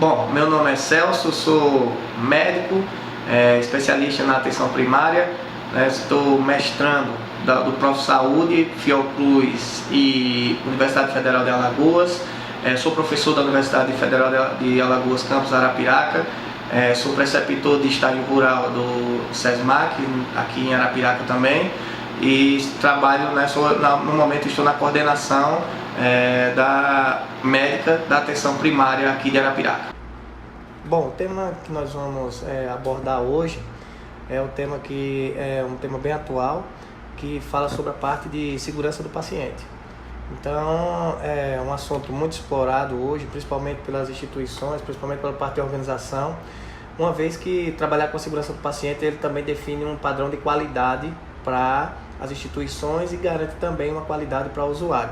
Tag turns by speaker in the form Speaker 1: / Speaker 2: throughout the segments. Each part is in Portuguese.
Speaker 1: Bom, meu nome é Celso, sou médico, especialista na atenção primária, né? Estou mestrando do ProfSaúde, Fiocruz e Universidade Federal de Alagoas. Sou professor da Universidade Federal de Alagoas, campus Arapiraca. Sou preceptor de estágio rural do SESMAC, aqui em Arapiraca também. E trabalho, no momento estou na coordenação da médica da atenção primária aqui de Arapiraca. Bom, o tema que nós vamos abordar hoje é um tema que é um tema bem atual, que fala sobre a parte de segurança do paciente. Então, é um assunto muito explorado hoje, principalmente pelas instituições, principalmente pela parte de organização, uma vez que trabalhar com a segurança do paciente, ele também define um padrão de qualidade para as instituições e garante também uma qualidade para o usuário.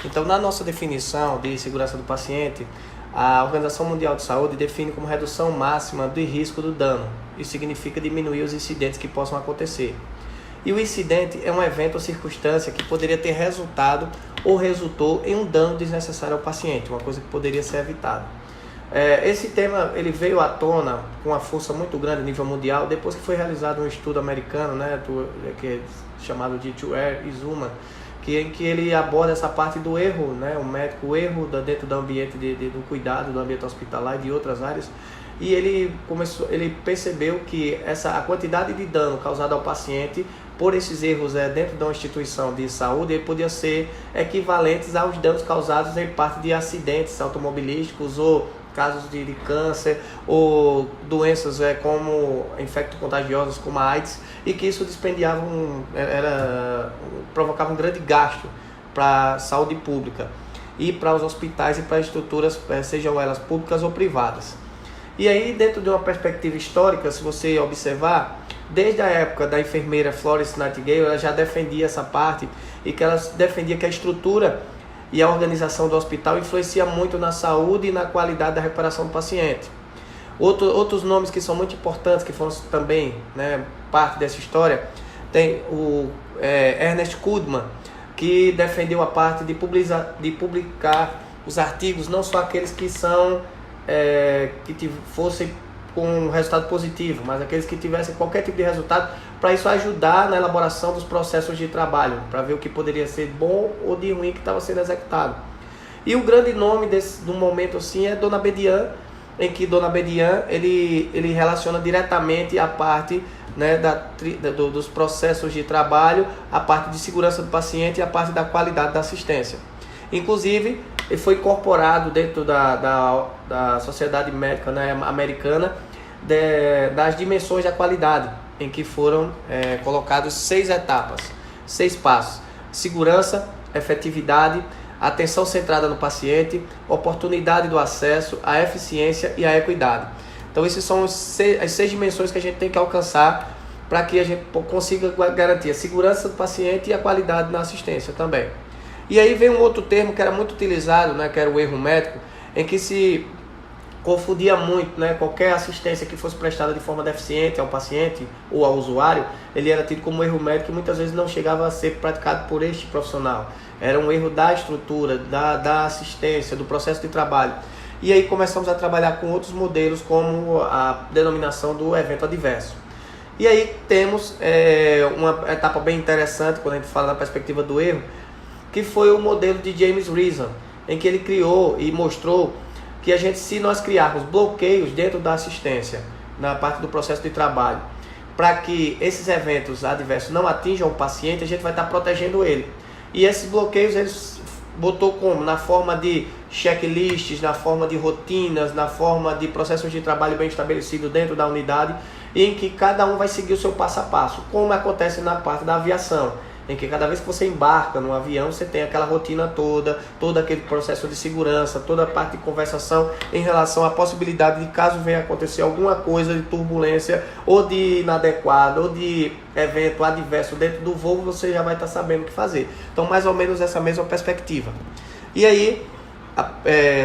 Speaker 1: Então, na nossa definição de segurança do paciente, a Organização Mundial de Saúde define como redução máxima do risco do dano. Isso significa diminuir os incidentes que possam acontecer. E o incidente é um evento ou circunstância que poderia ter resultado ou resultou em um dano desnecessário ao paciente, uma coisa que poderia ser evitada. Esse tema ele veio à tona com uma força muito grande a nível mundial depois que foi realizado um estudo americano, que é chamado de Tuer e Zuma, em que ele aborda essa parte do erro, o médico, o erro dentro do ambiente do cuidado, do ambiente hospitalar e de outras áreas. E ele percebeu que a quantidade de dano causado ao paciente por esses erros dentro de uma instituição de saúde podia ser equivalentes aos danos causados em parte de acidentes automobilísticos ou casos de câncer ou doenças como infecto-contagiosas como a AIDS, e que isso provocava um grande gasto para a saúde pública e para os hospitais e para as estruturas, sejam elas públicas ou privadas. E aí, dentro de uma perspectiva histórica, se você observar, desde a época da enfermeira Florence Nightingale, ela já defendia essa parte, e que ela defendia que a estrutura e a organização do hospital influencia muito na saúde e na qualidade da recuperação do paciente. Outros nomes que são muito importantes, que foram também parte dessa história, tem o Ernest Kudman, que defendeu a parte de publicar os artigos, não só aqueles que fossem com um resultado positivo, mas aqueles que tivessem qualquer tipo de resultado, para isso ajudar na elaboração dos processos de trabalho, para ver o que poderia ser bom ou de ruim que estava sendo executado. E o grande nome do momento assim é Dona Bedian, em que Dona Bedian ele relaciona diretamente a parte dos processos de trabalho, a parte de segurança do paciente e a parte da qualidade da assistência. Inclusive, ele foi incorporado dentro da Sociedade Médica americana das dimensões da qualidade, em que foram colocados 6 etapas, 6 passos: segurança, efetividade, atenção centrada no paciente, oportunidade do acesso, a eficiência e a equidade. Então, essas são as 6 dimensões que a gente tem que alcançar para que a gente consiga garantir a segurança do paciente e a qualidade na assistência também. E aí vem um outro termo que era muito utilizado, que era o erro médico, em que se confundia muito, qualquer assistência que fosse prestada de forma deficiente ao paciente ou ao usuário, ele era tido como erro médico e muitas vezes não chegava a ser praticado por este profissional. Era um erro da estrutura, da assistência, do processo de trabalho. E aí começamos a trabalhar com outros modelos, como a denominação do evento adverso. E aí temos uma etapa bem interessante quando a gente fala da perspectiva do erro, que foi o modelo de James Reason, em que ele criou e mostrou que se nós criarmos bloqueios dentro da assistência, na parte do processo de trabalho, para que esses eventos adversos não atinjam o paciente, a gente vai estar protegendo ele. E esses bloqueios eles botou como? Na forma de checklists, na forma de rotinas, na forma de processos de trabalho bem estabelecidos dentro da unidade, em que cada um vai seguir o seu passo a passo, como acontece na parte da aviação, em que cada vez que você embarca no avião, você tem aquela rotina todo aquele processo de segurança, toda a parte de conversação em relação à possibilidade de, caso venha acontecer alguma coisa de turbulência, ou de inadequado, ou de evento adverso dentro do voo, você já vai estar sabendo o que fazer. Então, mais ou menos essa mesma perspectiva. E aí,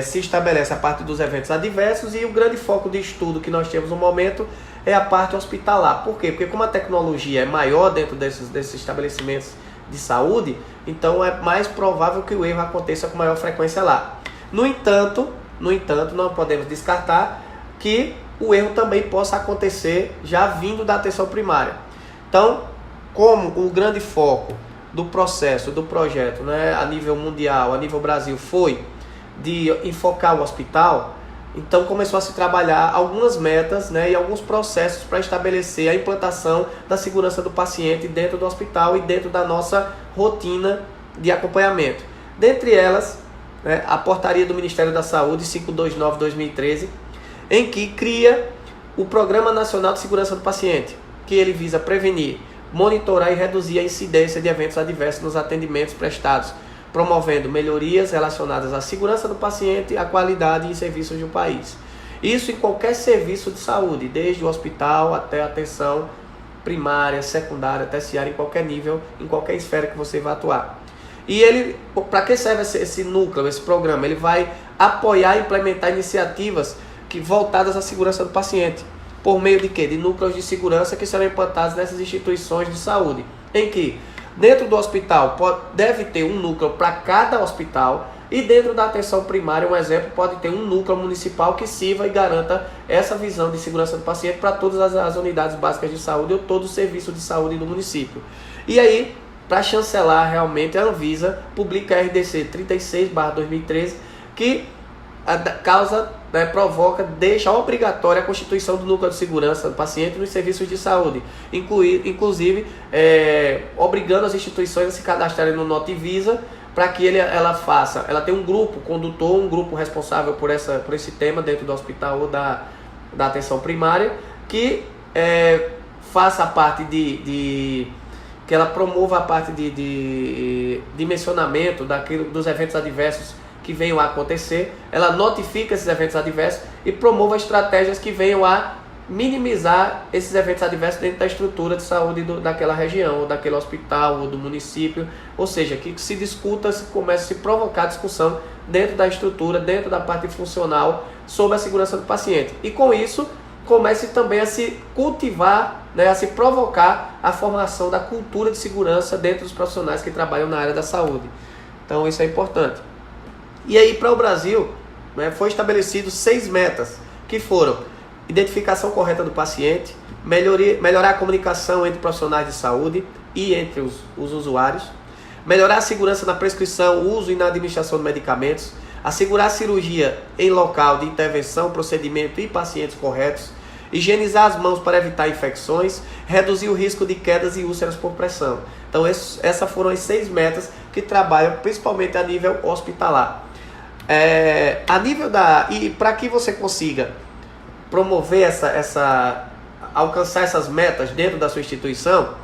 Speaker 1: se estabelece a parte dos eventos adversos, e o grande foco de estudo que nós temos no momento é a parte hospitalar. Por quê? Porque como a tecnologia é maior dentro desses estabelecimentos de saúde, então é mais provável que o erro aconteça com maior frequência lá. No entanto, No entanto, não podemos descartar que o erro também possa acontecer já vindo da atenção primária. Então, como o grande foco do processo, do projeto, né, a nível mundial, a nível Brasil, foi de enfocar o hospital, então começou a se trabalhar algumas metas, né, e alguns processos para estabelecer a implantação da segurança do paciente dentro do hospital e dentro da nossa rotina de acompanhamento. Dentre elas, né, a portaria do Ministério da Saúde 529/2013, em que cria o Programa Nacional de Segurança do Paciente, que ele visa prevenir, monitorar e reduzir a incidência de eventos adversos nos atendimentos prestados, promovendo melhorias relacionadas à segurança do paciente, à qualidade e serviços do país. Isso em qualquer serviço de saúde, desde o hospital até a atenção primária, secundária, terciária, em qualquer nível, em qualquer esfera que você vá atuar. E ele, para que serve esse núcleo, esse programa? Ele vai apoiar e implementar iniciativas voltadas à segurança do paciente, por meio de quê? De núcleos de segurança que serão implantados nessas instituições de saúde, em que dentro do hospital deve ter um núcleo para cada hospital, e dentro da atenção primária, um exemplo, pode ter um núcleo municipal que sirva e garanta essa visão de segurança do paciente para todas as unidades básicas de saúde ou todo o serviço de saúde do município. E aí, para chancelar realmente, a Anvisa publica a RDC 36/2013, que a causa, né, deixa obrigatória a constituição do núcleo de segurança do paciente nos serviços de saúde, inclusive obrigando as instituições a se cadastrarem no Notivisa, para que ela tenha um grupo condutor, um grupo responsável por esse tema dentro do hospital ou da atenção primária, que faça a parte que ela promova a parte de dimensionamento dos eventos adversos que venham a acontecer, ela notifica esses eventos adversos e promova estratégias que venham a minimizar esses eventos adversos dentro da estrutura de saúde daquela região, ou daquele hospital, ou do município, ou seja, que se discuta, comece a se provocar discussão dentro da estrutura, dentro da parte funcional, sobre a segurança do paciente. E com isso, comece também a se cultivar, né, a se provocar a formação da cultura de segurança dentro dos profissionais que trabalham na área da saúde. Então isso é importante. E aí, para o Brasil, né, foi estabelecido 6 metas, que foram: identificação correta do paciente, melhorar a comunicação entre profissionais de saúde e entre os usuários, melhorar a segurança na prescrição, uso e na administração de medicamentos, assegurar a cirurgia em local de intervenção, procedimento e pacientes corretos, higienizar as mãos para evitar infecções, reduzir o risco de quedas e úlceras por pressão. Então essas foram as 6 metas que trabalham principalmente a nível hospitalar. E para que você consiga promover alcançar essas metas dentro da sua instituição,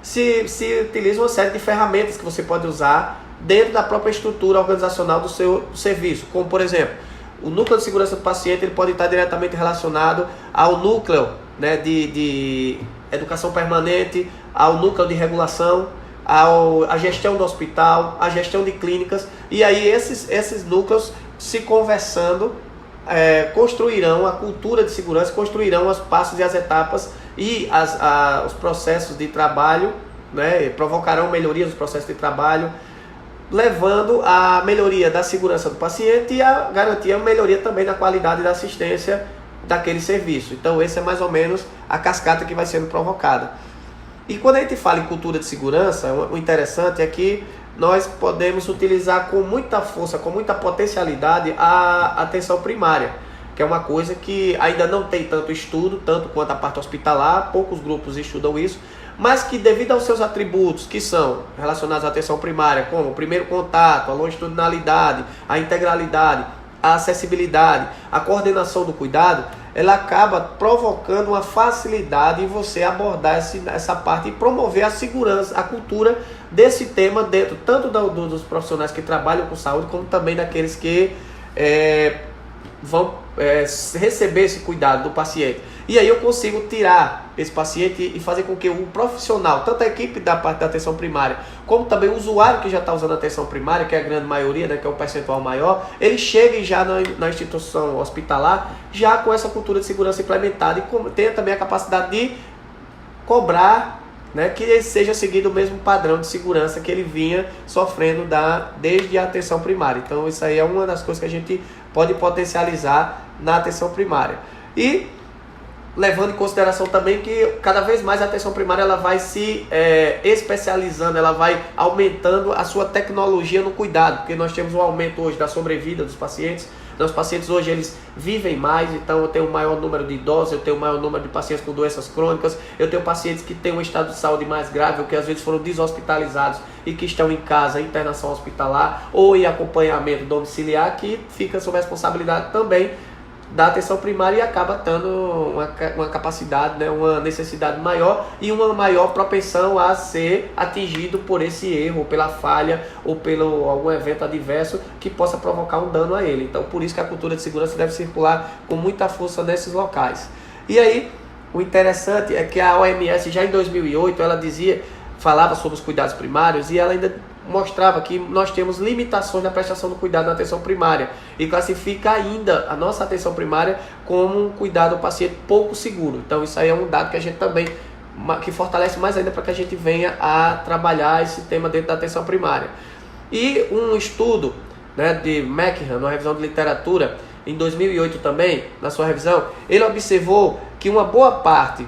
Speaker 1: se utiliza uma série de ferramentas que você pode usar dentro da própria estrutura organizacional do seu serviço, como por exemplo, o núcleo de segurança do paciente, ele pode estar diretamente relacionado ao núcleo, né, de educação permanente, ao núcleo de regulação, a gestão do hospital, a gestão de clínicas, e aí esses núcleos se conversando construirão a cultura de segurança, construirão os passos e as etapas e os processos de trabalho, né, provocarão melhorias nos processos de trabalho, levando à melhoria da segurança do paciente e a garantir a melhoria também da qualidade da assistência daquele serviço. Então esse é mais ou menos a cascata que vai sendo provocada. E quando a gente fala em cultura de segurança, o interessante é que nós podemos utilizar com muita força, com muita potencialidade a atenção primária, que é uma coisa que ainda não tem tanto estudo, tanto quanto a parte hospitalar, poucos grupos estudam isso, mas que devido aos seus atributos, que são relacionados à atenção primária, como o primeiro contato, a longitudinalidade, a integralidade, a acessibilidade, a coordenação do cuidado, ela acaba provocando uma facilidade em você abordar essa parte e promover a segurança, a cultura desse tema dentro tanto dos profissionais que trabalham com saúde, como também daqueles que vão receber esse cuidado do paciente. E aí eu consigo tirar esse paciente e fazer com que o profissional, tanto a equipe da parte da atenção primária, como também o usuário que já está usando a atenção primária, que é a grande maioria, né, que é o percentual maior, ele chegue já na instituição hospitalar, já com essa cultura de segurança implementada e tenha também a capacidade de cobrar, né, que ele seja seguido o mesmo padrão de segurança que ele vinha sofrendo desde a atenção primária. Então isso aí é uma das coisas que a gente pode potencializar na atenção primária. E levando em consideração também que cada vez mais a atenção primária ela vai se especializando, ela vai aumentando a sua tecnologia no cuidado, porque nós temos um aumento hoje da sobrevida dos pacientes. Então, os pacientes hoje eles vivem mais, então eu tenho um maior número de idosos, eu tenho um maior número de pacientes com doenças crônicas, eu tenho pacientes que têm um estado de saúde mais grave, ou que às vezes foram deshospitalizados e que estão em casa, em internação hospitalar ou em acompanhamento domiciliar, que fica sob responsabilidade também da atenção primária e acaba tendo uma capacidade, né, uma necessidade maior e uma maior propensão a ser atingido por esse erro, pela falha ou pelo algum evento adverso que possa provocar um dano a ele. Então, por isso que a cultura de segurança deve circular com muita força nesses locais. E aí, o interessante é que a OMS já em 2008 ela falava sobre os cuidados primários e ela ainda mostrava que nós temos limitações na prestação do cuidado na atenção primária e classifica ainda a nossa atenção primária como um cuidado ao paciente pouco seguro. Então isso aí é um dado que a gente também, que fortalece mais ainda para que a gente venha a trabalhar esse tema dentro da atenção primária. E um estudo, né, de McHenry, uma revisão de literatura, em 2008 também, na sua revisão, ele observou que uma boa parte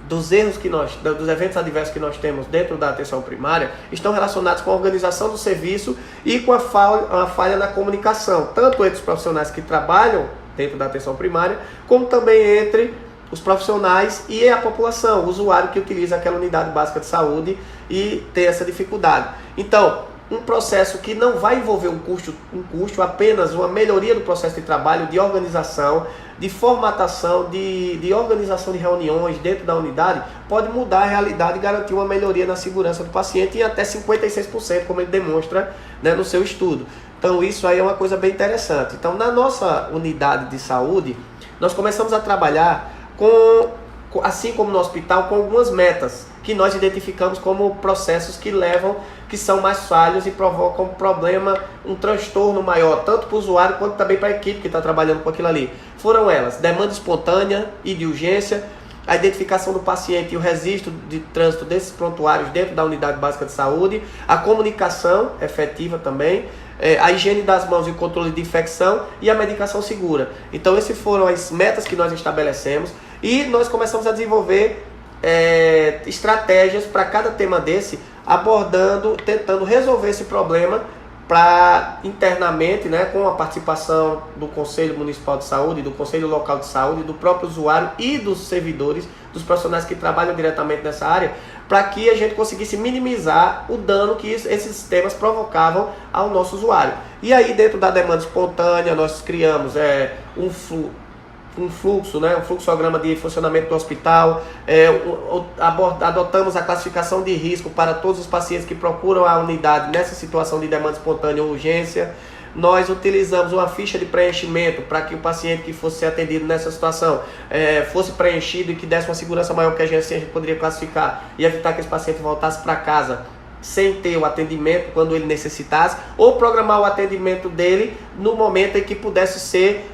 Speaker 1: dos erros dos eventos adversos que nós temos dentro da atenção primária estão relacionados com a organização do serviço e com a falha na comunicação, tanto entre os profissionais que trabalham dentro da atenção primária, como também entre os profissionais e a população, o usuário que utiliza aquela unidade básica de saúde e tem essa dificuldade. Então, um processo que não vai envolver um custo, apenas uma melhoria do processo de trabalho, de organização, de formatação, de organização de reuniões dentro da unidade, pode mudar a realidade e garantir uma melhoria na segurança do paciente em até 56%, como ele demonstra, né, no seu estudo. Então isso aí é uma coisa bem interessante. Então na nossa unidade de saúde, nós começamos a trabalhar assim como no hospital, com algumas metas que nós identificamos como processos que são mais falhos e provocam um problema, um transtorno maior, tanto para o usuário quanto também para a equipe que está trabalhando com aquilo ali. Foram elas: demanda espontânea e de urgência, a identificação do paciente e o registro de trânsito desses prontuários dentro da unidade básica de saúde, a comunicação efetiva também, a higiene das mãos e o controle de infecção e a medicação segura. Então essas foram as metas que nós estabelecemos e nós começamos a desenvolver estratégias para cada tema desse, tentando resolver esse problema internamente, né, com a participação do Conselho Municipal de Saúde, do Conselho Local de Saúde, do próprio usuário e dos servidores, dos profissionais que trabalham diretamente nessa área, para que a gente conseguisse minimizar o dano que esses sistemas provocavam ao nosso usuário. E aí, dentro da demanda espontânea, nós criamos um fluxograma de funcionamento do hospital, adotamos a classificação de risco para todos os pacientes que procuram a unidade nessa situação de demanda espontânea ou urgência. Nós utilizamos uma ficha de preenchimento para que o paciente que fosse ser atendido nessa situação fosse preenchido e que desse uma segurança maior, que a gente poderia classificar e evitar que esse paciente voltasse para casa sem ter o atendimento quando ele necessitasse, ou programar o atendimento dele no momento em que pudesse ser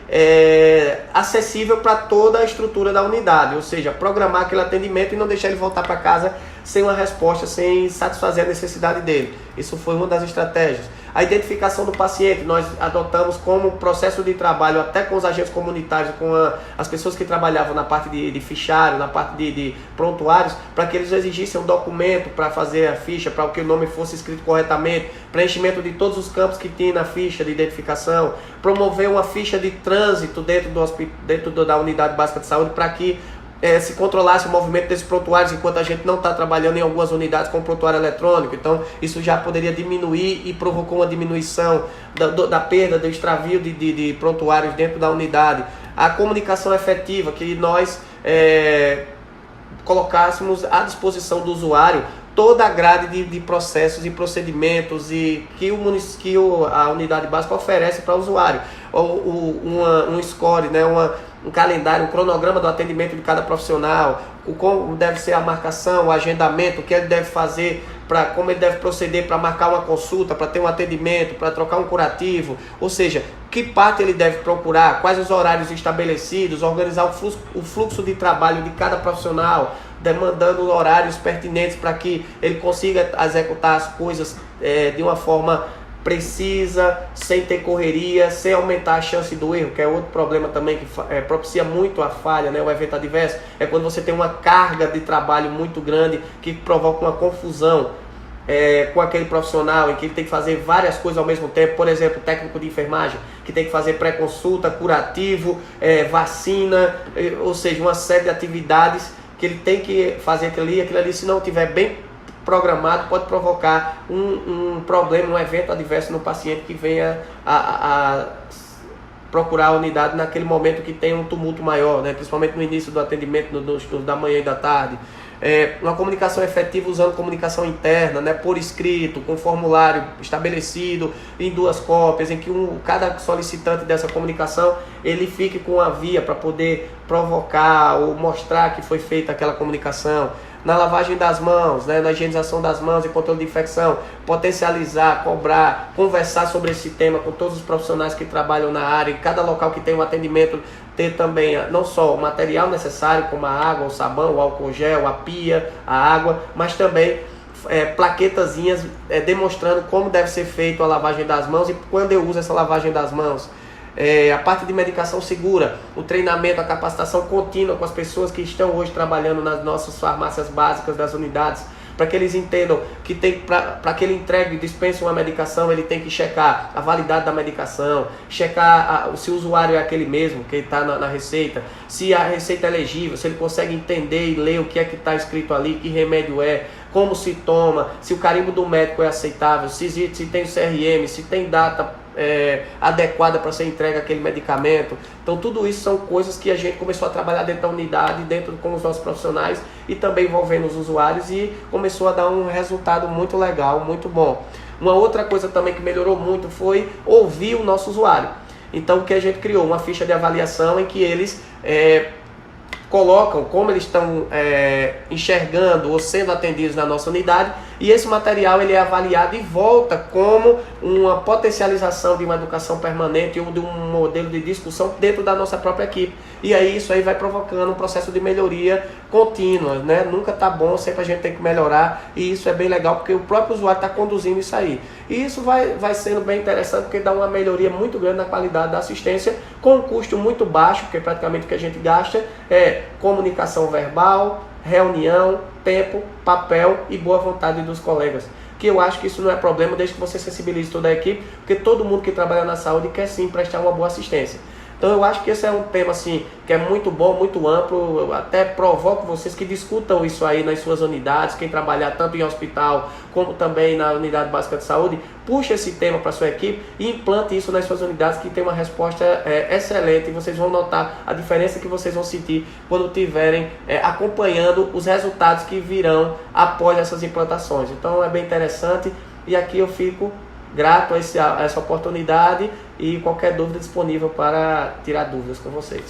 Speaker 1: acessível para toda a estrutura da unidade, ou seja, programar aquele atendimento e não deixar ele voltar para casa sem uma resposta, sem satisfazer a necessidade dele. Isso foi uma das estratégias. A identificação do paciente, nós adotamos como processo de trabalho até com os agentes comunitários, com as pessoas que trabalhavam na parte de fichário, na parte de prontuários, para que eles exigissem um documento para fazer a ficha, para que o nome fosse escrito corretamente, preenchimento de todos os campos que tinha na ficha de identificação, promover uma ficha de trânsito dentro da unidade básica de saúde, para que se controlasse o movimento desses prontuários, enquanto a gente não está trabalhando em algumas unidades com prontuário eletrônico. Então isso já poderia diminuir e provocou uma diminuição da perda, do extravio de prontuários dentro da unidade. A comunicação efetiva, que nós colocássemos à disposição do usuário toda a grade de processos e procedimentos e que a unidade básica oferece para o usuário. Um score, né, um calendário, um cronograma do atendimento de cada profissional, como deve ser a marcação, o agendamento, o que ele deve fazer, como ele deve proceder para marcar uma consulta, para ter um atendimento, para trocar um curativo, ou seja, que parte ele deve procurar, quais os horários estabelecidos, organizar o fluxo de trabalho de cada profissional, demandando horários pertinentes para que ele consiga executar as coisas de uma forma precisa, sem ter correria, sem aumentar a chance do erro, que é outro problema também que propicia muito a falha, né? O evento adverso é quando você tem uma carga de trabalho muito grande que provoca uma confusão com aquele profissional, em que ele tem que fazer várias coisas ao mesmo tempo. Por exemplo, técnico de enfermagem que tem que fazer pré-consulta, curativo, vacina, ou seja, uma série de atividades que ele tem que fazer aquilo ali, se não estiver bem programado, pode provocar um problema, um evento adverso no paciente que venha a procurar a unidade naquele momento que tem um tumulto maior, né? Principalmente no início do atendimento, da manhã e da tarde. Uma comunicação efetiva usando comunicação interna, né, por escrito, com formulário estabelecido em 2 cópias, em que cada solicitante dessa comunicação ele fique com a via para poder provocar ou mostrar que foi feita aquela comunicação. Na lavagem das mãos, né, na higienização das mãos e controle de infecção, potencializar, cobrar, conversar sobre esse tema com todos os profissionais que trabalham na área, em cada local que tem um atendimento, ter também não só o material necessário, como a água, o sabão, o álcool gel, a pia, a água, mas também plaquetazinhas demonstrando como deve ser feita a lavagem das mãos e quando eu uso essa lavagem das mãos. A parte de medicação segura, o treinamento, a capacitação contínua com as pessoas que estão hoje trabalhando nas nossas farmácias básicas das unidades, para que eles entendam que para que ele entregue e dispense uma medicação, ele tem que checar a validade da medicação, checar se o usuário é aquele mesmo que está na receita, se a receita é legível, se ele consegue entender e ler o que é que está escrito ali, que remédio é, como se toma, se o carimbo do médico é aceitável, se tem o CRM, se tem data adequada para ser entregue aquele medicamento. Então tudo isso são coisas que a gente começou a trabalhar dentro da unidade, dentro com os nossos profissionais e também envolvendo os usuários, e começou a dar um resultado muito legal, muito bom. Uma outra coisa também que melhorou muito foi ouvir o nosso usuário. Então o que a gente criou? Uma ficha de avaliação em que eles colocam como eles estão enxergando ou sendo atendidos na nossa unidade, e esse material ele é avaliado e volta como uma potencialização de uma educação permanente ou de um modelo de discussão dentro da nossa própria equipe. E aí isso aí vai provocando um processo de melhoria contínua, né? Nunca tá bom, sempre a gente tem que melhorar, e isso é bem legal porque o próprio usuário está conduzindo isso aí. E isso vai sendo bem interessante porque dá uma melhoria muito grande na qualidade da assistência com um custo muito baixo, porque praticamente o que a gente gasta é comunicação verbal, reunião, tempo, papel e boa vontade dos colegas. Que eu acho que isso não é problema desde que você sensibilize toda a equipe, porque todo mundo que trabalha na saúde quer sim prestar uma boa assistência. Então eu acho que esse é um tema assim, que é muito bom, muito amplo. Eu até provoco vocês que discutam isso aí nas suas unidades, quem trabalhar tanto em hospital como também na unidade básica de saúde, puxa esse tema para a sua equipe e implante isso nas suas unidades, que tem uma resposta excelente, e vocês vão notar a diferença que vocês vão sentir quando estiverem acompanhando os resultados que virão após essas implantações. Então é bem interessante, e aqui eu fico grato a essa oportunidade, e qualquer dúvida disponível para tirar dúvidas com vocês.